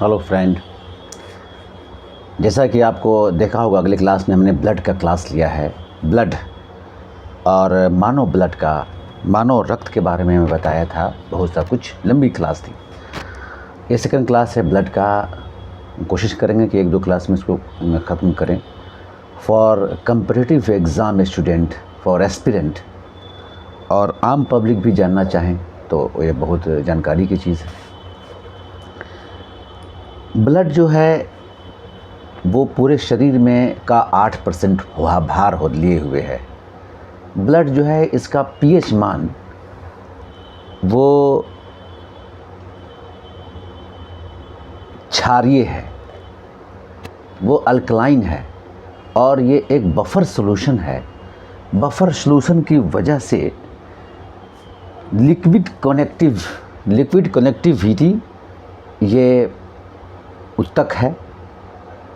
Hello friend, जैसा कि आपको देखा होगा अगले क्लास में हमने ब्लड का क्लास लिया है। ब्लड और मानव रक्त के बारे में हमें बताया था। बहुत सा कुछ लंबी क्लास थी। ये सेकंड क्लास है ब्लड का। कोशिश करेंगे कि एक दो क्लास में इसको ख़त्म करें। For competitive exam student, for aspirant और आम पब्लिक भी जानना चाहें तो ये बहुत जानकारी की चीज़ है। ब्लड जो है वो पूरे शरीर में का 8% भार हो लिए हुए है। ब्लड जो है इसका पीएच मान वो क्षारीय है, वो अल्कलाइन है और ये एक बफर सॉल्यूशन है। बफर सॉल्यूशन की वजह से लिक्विड कनेक्टिविटी ये उत्तक है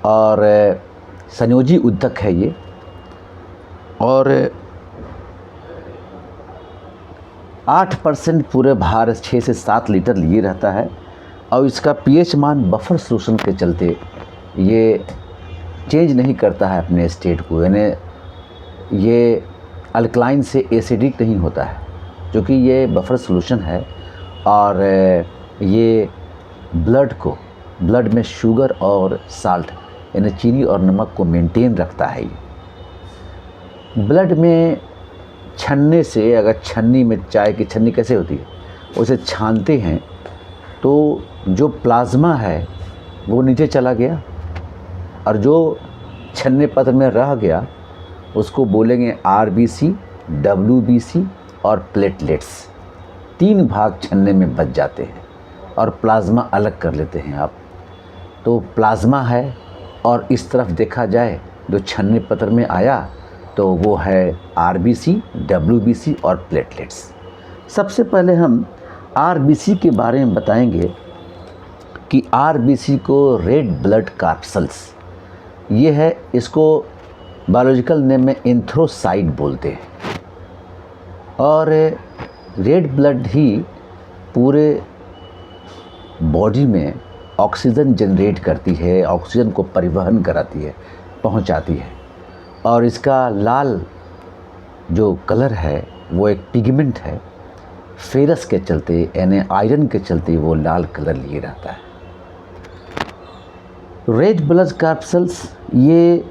और संयोजी उत्तक है ये, और 8% पूरे भार 6 से 7 लीटर लिए रहता है। और इसका पीएच मान बफर सॉल्यूशन के चलते ये चेंज नहीं करता है अपने स्टेट को, यानी ये अल्कलाइन से एसिडिक नहीं होता है, क्योंकि ये बफर सॉल्यूशन है। और ये ब्लड में शुगर और साल्ट यानी चीनी और नमक को मेंटेन रखता है। ब्लड में छन्ने से, अगर छन्नी में चाय की छन्नी कैसे होती है उसे छानते हैं तो जो प्लाज्मा है वो नीचे चला गया और जो छन्ने पत्र में रह गया उसको बोलेंगे आरबीसी, डब्ल्यूबीसी और प्लेटलेट्स। 3 भाग छन्ने में बच जाते हैं और प्लाज्मा अलग कर लेते हैं आप। तो प्लाज्मा है, और इस तरफ देखा जाए जो छन्ने पत्र में आया तो वो है आरबीसी, डब्ल्यूबीसी और प्लेटलेट्स। सबसे पहले हम आरबीसी के बारे में बताएंगे कि आरबीसी को रेड ब्लड कार्पसल्स ये है, इसको बायोलॉजिकल नेम में एंथ्रोसाइट बोलते हैं। और रेड ब्लड ही पूरे बॉडी में ऑक्सीजन जनरेट करती है, ऑक्सीजन को परिवहन कराती है, पहुंचाती है। और इसका लाल जो कलर है वो एक पिगमेंट है, फेरस के चलते यानी आयरन के चलते वो लाल कलर लिए रहता है। रेड ब्लड कार्पसल्स ये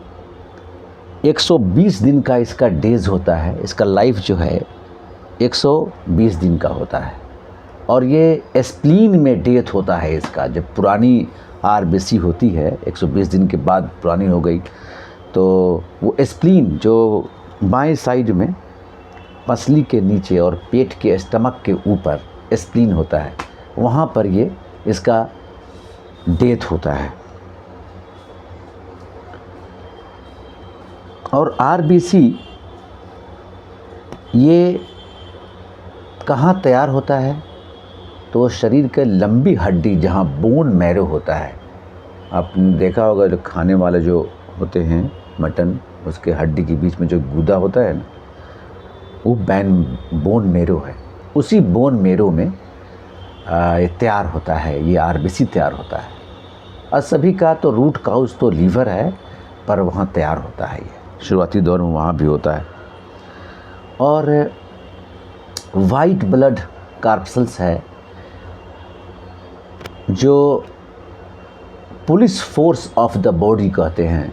120 दिन का इसका डेज होता है। इसका लाइफ जो है 120 दिन का होता है। और ये स्प्लीन में डेथ होता है इसका। जब पुरानी आरबीसी होती है 120 दिन के बाद पुरानी हो गई तो वो स्प्लीन जो बाएं साइड में पसली के नीचे और पेट के स्टमक के ऊपर स्प्लीन होता है, वहाँ पर ये इसका डेथ होता है। और आरबीसी ये कहाँ तैयार होता है तो शरीर के लंबी हड्डी जहाँ बोन मैरो होता है, आपने देखा होगा जो खाने वाले जो होते हैं मटन, उसके हड्डी के बीच में जो गूदा होता है ना, वो बोन मैरो है। उसी बोन मैरो में ये तैयार होता है, ये आरबीसी तैयार होता है। और सभी का तो रूट काउज तो लीवर है, पर वहाँ तैयार होता है ये शुरुआती दौर में वहाँ भी होता है। और वाइट ब्लड कार्पसल्स है जो police force of the body कहते हैं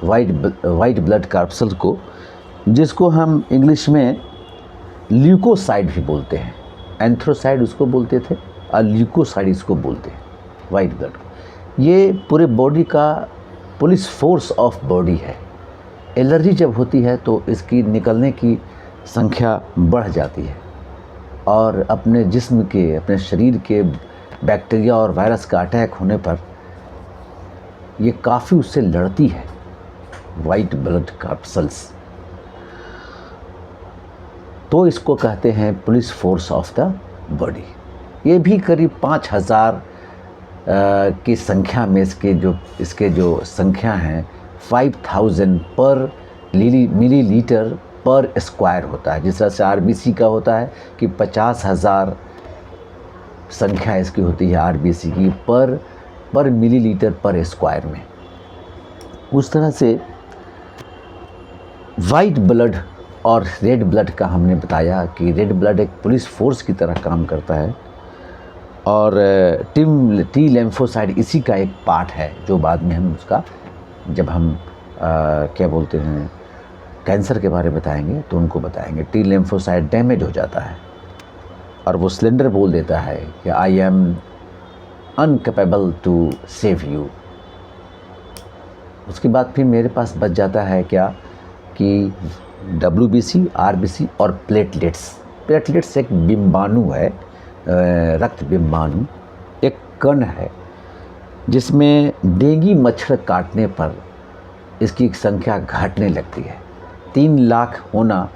वाइट ब्लड कार्पसल्स को, जिसको हम इंग्लिश में ल्यूकोसाइड भी बोलते हैं। एंथ्रोसाइड उसको बोलते थे और ल्यूकोसाइड इसको बोलते हैं वाइट ब्लड। ये पूरे बॉडी का पुलिस फोर्स ऑफ बॉडी है। एलर्जी जब होती है तो इसकी निकलने की संख्या बढ़ जाती है और अपने जिस्म के, अपने शरीर के बैक्टीरिया और वायरस का अटैक होने पर ये काफ़ी उससे लड़ती है वाइट ब्लड कार्पसल्स। तो इसको कहते हैं police force of the body. ये भी करीब 5000 की संख्या में इसके जो संख्या हैं 5000 पर मिलीलीटर पर स्क्वायर होता है। जिस तरह से आरबीसी का होता है कि 50,000 संख्या इसकी होती है आरबीसी की पर पर मिलीलीटर पर स्क्वायर में। उस तरह से वाइट ब्लड और रेड ब्लड का हमने बताया कि रेड ब्लड एक पुलिस फोर्स की तरह काम करता है और टी लिम्फोसाइट इसी का एक पार्ट है, जो बाद में हम उसका जब हम क्या बोलते हैं कैंसर के बारे में बताएंगे तो उनको बताएंगे। टी लिम्फोसाइट डैमेज हो जाता है और वो सिलेंडर बोल देता है कि I am uncapable to save you. उसके बाद फिर मेरे पास बच जाता है क्या कि WBC, RBC और प्लेटलेट्स। प्लेटलेट्स एक बिंबाणु है, रक्त बिंबाणु, एक कण है जिसमें डेंगू मच्छर काटने पर इसकी संख्या घटने लगती है। 3 लाख होना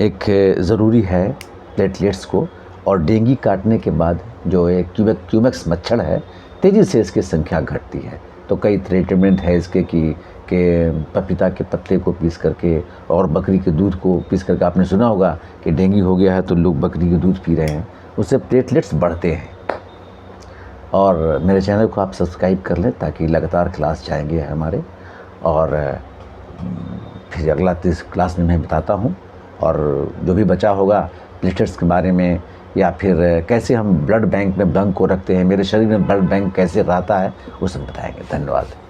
एक ज़रूरी है प्लेटलेट्स को, और डेंगू काटने के बाद जो एक क्यूमेक्स मच्छर है तेज़ी से इसकी संख्या घटती है। तो कई ट्रीटमेंट है इसके कि पपीता के पत्ते को पीस करके और बकरी के दूध को पीस करके, आपने सुना होगा कि डेंगू हो गया है तो लोग बकरी के दूध पी रहे हैं, उससे प्लेटलेट्स बढ़ते हैं। और मेरे चैनल को आप सब्सक्राइब कर लें ताकि लगातार क्लास जाएंगे हमारे, और फिर अगला क्लास में मैं बताता हूँ और जो भी बचा होगा प्लेटलेट्स के बारे में, या फिर कैसे हम ब्लड बैंक में ब्लड को रखते हैं, मेरे शरीर में ब्लड बैंक कैसे रहता है, वो सब बताएंगे। धन्यवाद।